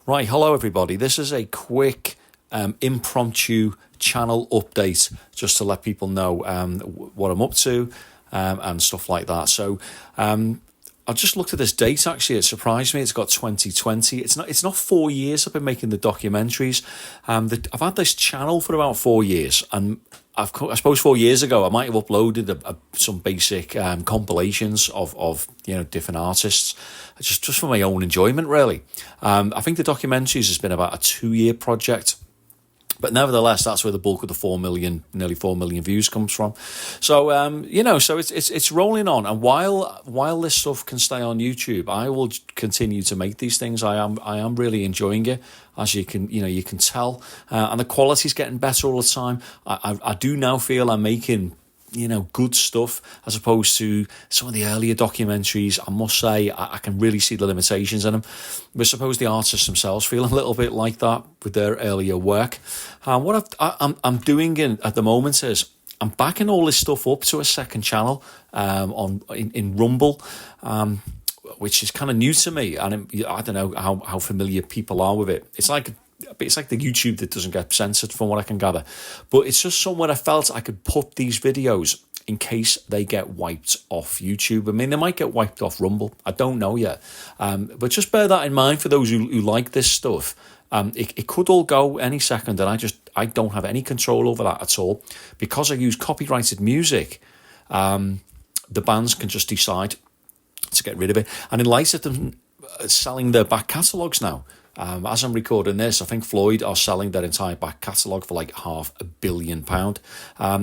Right, hello everybody. This is a quick impromptu channel update just to let people know what I'm up to and stuff like that. So I just looked at this date. Actually, it surprised me. It's got 2020. It's not 4 years I've been making the documentaries. I've had this channel for about 4 years, and I suppose 4 years ago I might have uploaded some basic compilations of different artists, just for my own enjoyment, really. I think the documentaries has been about a 2 year project. But nevertheless, that's where the bulk of the nearly 4 million views comes from. So, so it's rolling on. And while this stuff can stay on YouTube, I will continue to make these things. I am really enjoying it, as you can tell, and the quality's getting better all the time. I do now feel I'm making good stuff as opposed to some of the earlier documentaries. I must say, I can really see the limitations in them. But I suppose the artists themselves feel a little bit like that with their earlier work. What I'm doing at the moment is I'm backing all this stuff up to a second channel in Rumble, which is kind of new to me, and I don't know how familiar people are with it. It's like the YouTube that doesn't get censored, from what I can gather. But it's just somewhere I felt I could put these videos in case they get wiped off YouTube. I mean, they might get wiped off Rumble. I don't know yet. But just bear that in mind for those who like this stuff. It could all go any second, and I don't have any control over that at all. Because I use copyrighted music, the bands can just decide to get rid of it. And in light of them selling their back catalogues now, as I'm recording this, I think Floyd are selling their entire back catalogue for like £500 million.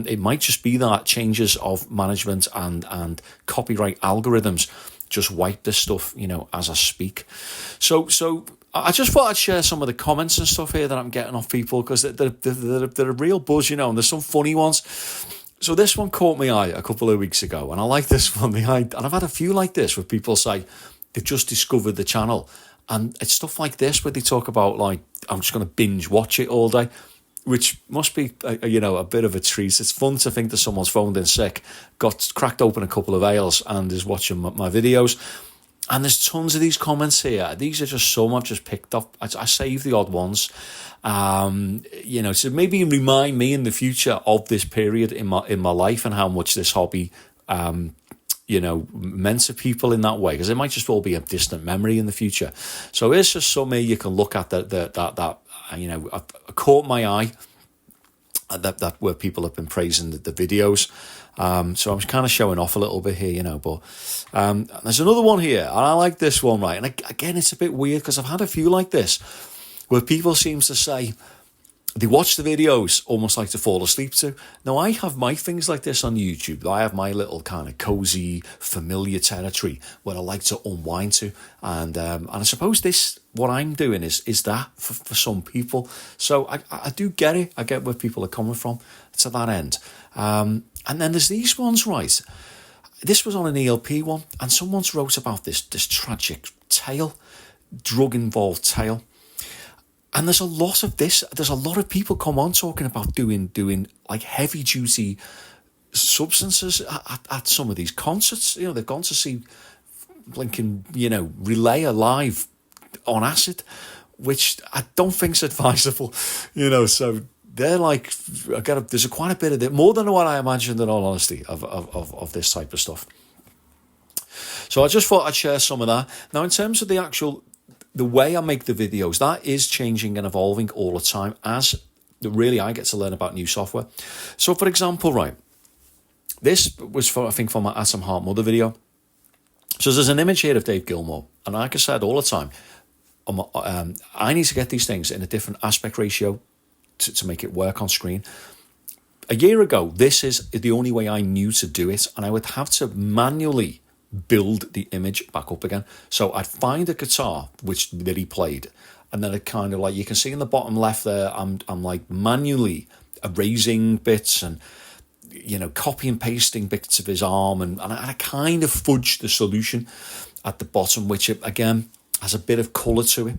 It might just be that changes of management and copyright algorithms just wipe this stuff, as I speak. So I just thought I'd share some of the comments and stuff here that I'm getting off people, because they're a real buzz, and there's some funny ones. So this one caught my eye a couple of weeks ago, and I like this one. And I've had a few like this where people say they've just discovered the channel. And it's stuff like this where they talk about, like, I'm just going to binge watch it all day, which must be, a bit of a treat. It's fun to think that someone's phoned in sick, cracked open a couple of ales and is watching my videos. And there's tons of these comments here. These are just some I've just picked up. I save the odd ones, to maybe remind me in the future of this period in my life and how much this hobby meant to people in that way, because it might just all be a distant memory in the future. So it's just something you can look at that caught my eye, that where people have been praising the videos. So I'm kind of showing off a little bit here, but there's another one here, and I like this one, right? And again, it's a bit weird because I've had a few like this where people seem to say they watch the videos almost like to fall asleep to. Now, I have my things like this on YouTube. I have my little kind of cozy, familiar territory where I like to unwind to. And I suppose what I'm doing is that for some people. So I do get it. I get where people are coming from to that end. And then there's these ones, right? This was on an ELP one, and someone's wrote about this tragic tale, drug-involved tale. And there's a lot of this. There's a lot of people come on talking about doing like heavy duty substances at some of these concerts. They've gone to see blinking, Relay live on acid, which I don't think's advisable. So they're like, there's quite a bit of it, more than what I imagined, in all honesty, of this type of stuff. So I just thought I'd share some of that. Now, in terms of the way I make the videos, that is changing and evolving all the time as really I get to learn about new software. So, for example, right, this was for my Atom Heart Mother video. So there's an image here of Dave Gilmour, and like I said all the time, I need to get these things in a different aspect ratio to make it work on screen. A year ago, this is the only way I knew to do it, and I would have to manually build the image back up again. So I'd find a guitar that he played, and then it kind of like, you can see in the bottom left there, I'm like manually erasing bits and copy and pasting bits of his arm, and I kind of fudged the solution at the bottom, which again has a bit of colour to it.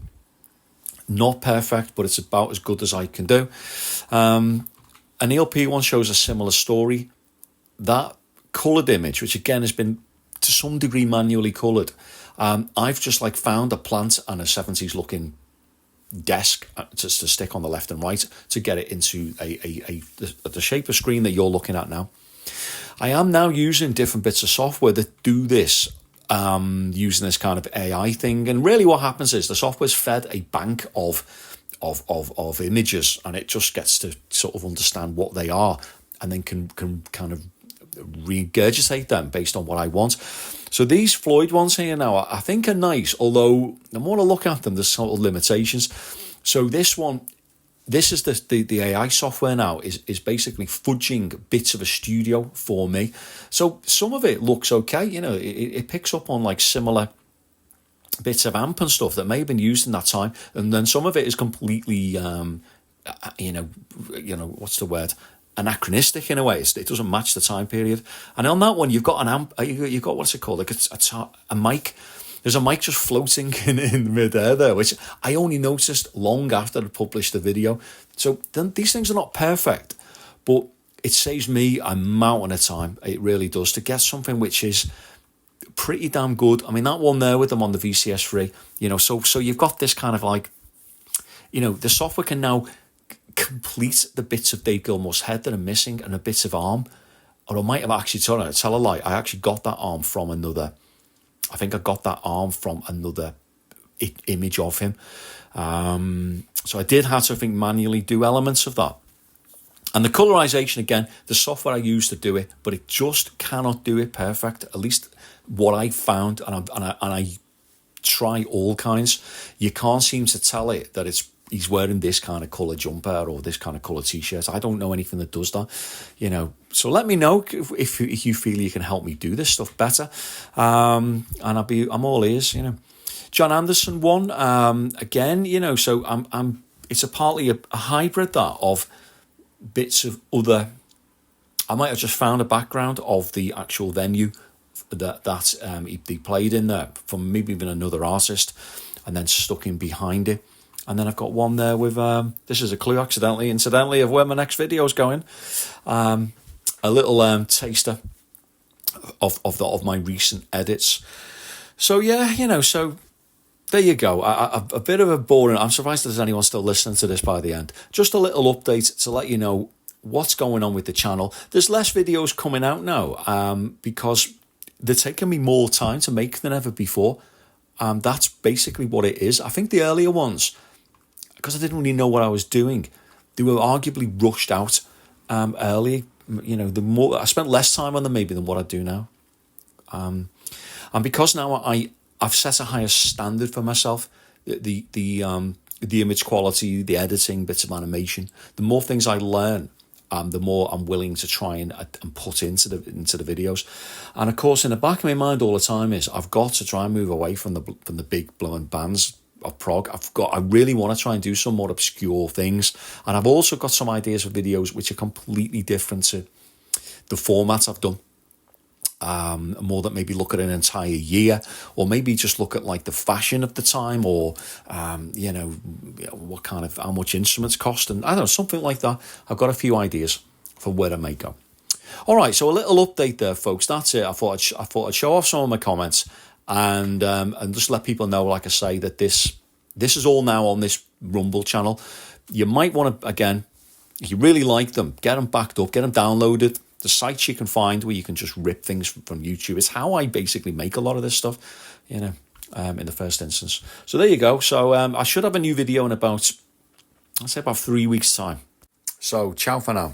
Not perfect, but it's about as good as I can do. An ELP one shows a similar story. That coloured image, which again has been to some degree manually coloured, I've just like found a plant and a 70s looking desk to stick on the left and right to get it into the shape of screen that you're looking at now. I am now using different bits of software that do this, using this kind of AI thing. And really what happens is the software's fed a bank of images, and it just gets to sort of understand what they are, and then can kind of regurgitate them based on what I want. So these Floyd ones here now, I think are nice, although the more I look at them, there's sort of limitations. So this one, this is the AI software now, is basically fudging bits of a studio for me. So some of it looks okay, it picks up on like similar bits of amp and stuff that may have been used in that time, and then some of it is completely, what's the word? Anachronistic in a way. It doesn't match the time period. And on that one, you've got an amp. You've got, what's it called? Like a mic. There's a mic just floating in midair there, which I only noticed long after I published the video. So then these things are not perfect, but it saves me a mountain of time. It really does, to get something which is pretty damn good. I mean, that one there with them on the VCS3, so you've got this kind of like, the software can now complete the bits of Dave Gilmour's head that are missing and a bit of arm. Or I might have actually tell a lie. I actually got that arm from another. I think I got that arm from another image of him. So I did have to, manually do elements of that. And the colorization, again, the software I use to do it, but it just cannot do it perfect. At least what I found, and I try all kinds. You can't seem to tell it that he's wearing this kind of colour jumper or this kind of colour t-shirt. I don't know anything that does that, So let me know if you feel you can help me do this stuff better. And I'm all ears, John Anderson one, again, so it's partly a hybrid that of bits of other. I might have just found a background of the actual venue that he played in there from maybe even another artist, and then stuck in behind it. And then I've got one there with, this is a clue incidentally, of where my next video is going. A little taster of my recent edits. So yeah, so there you go. A bit of a boring, I'm surprised there's anyone still listening to this by the end. Just a little update to let you know what's going on with the channel. There's less videos coming out now, because they're taking me more time to make than ever before. That's basically what it is. I think the earlier ones, because I didn't really know what I was doing, they were arguably rushed out early. The more I spent less time on them maybe than what I do now. And because now I've set a higher standard for myself, the image quality, the editing, bits of animation, the more things I learn, the more I'm willing to try and put into the videos. And of course, in the back of my mind all the time is I've got to try and move away from the big blowing bands of prog. I really want to try and do some more obscure things, and I've also got some ideas for videos which are completely different to the format I've done. More that maybe look at an entire year, or maybe just look at like the fashion of the time, or what kind of, how much instruments cost, and I don't know, something like that. I've got a few ideas for where I may go. All right, so a little update there, folks. That's it. I thought I'd show off some of my comments and just let people know, like I say, that this is all now on this Rumble channel. You might want to, again, if you really like them, get them backed up, get them downloaded. The sites you can find where you can just rip things from YouTube. It's how I basically make a lot of this stuff, in the first instance. So there you go. So I should have a new video in about 3 weeks' time. So ciao for now.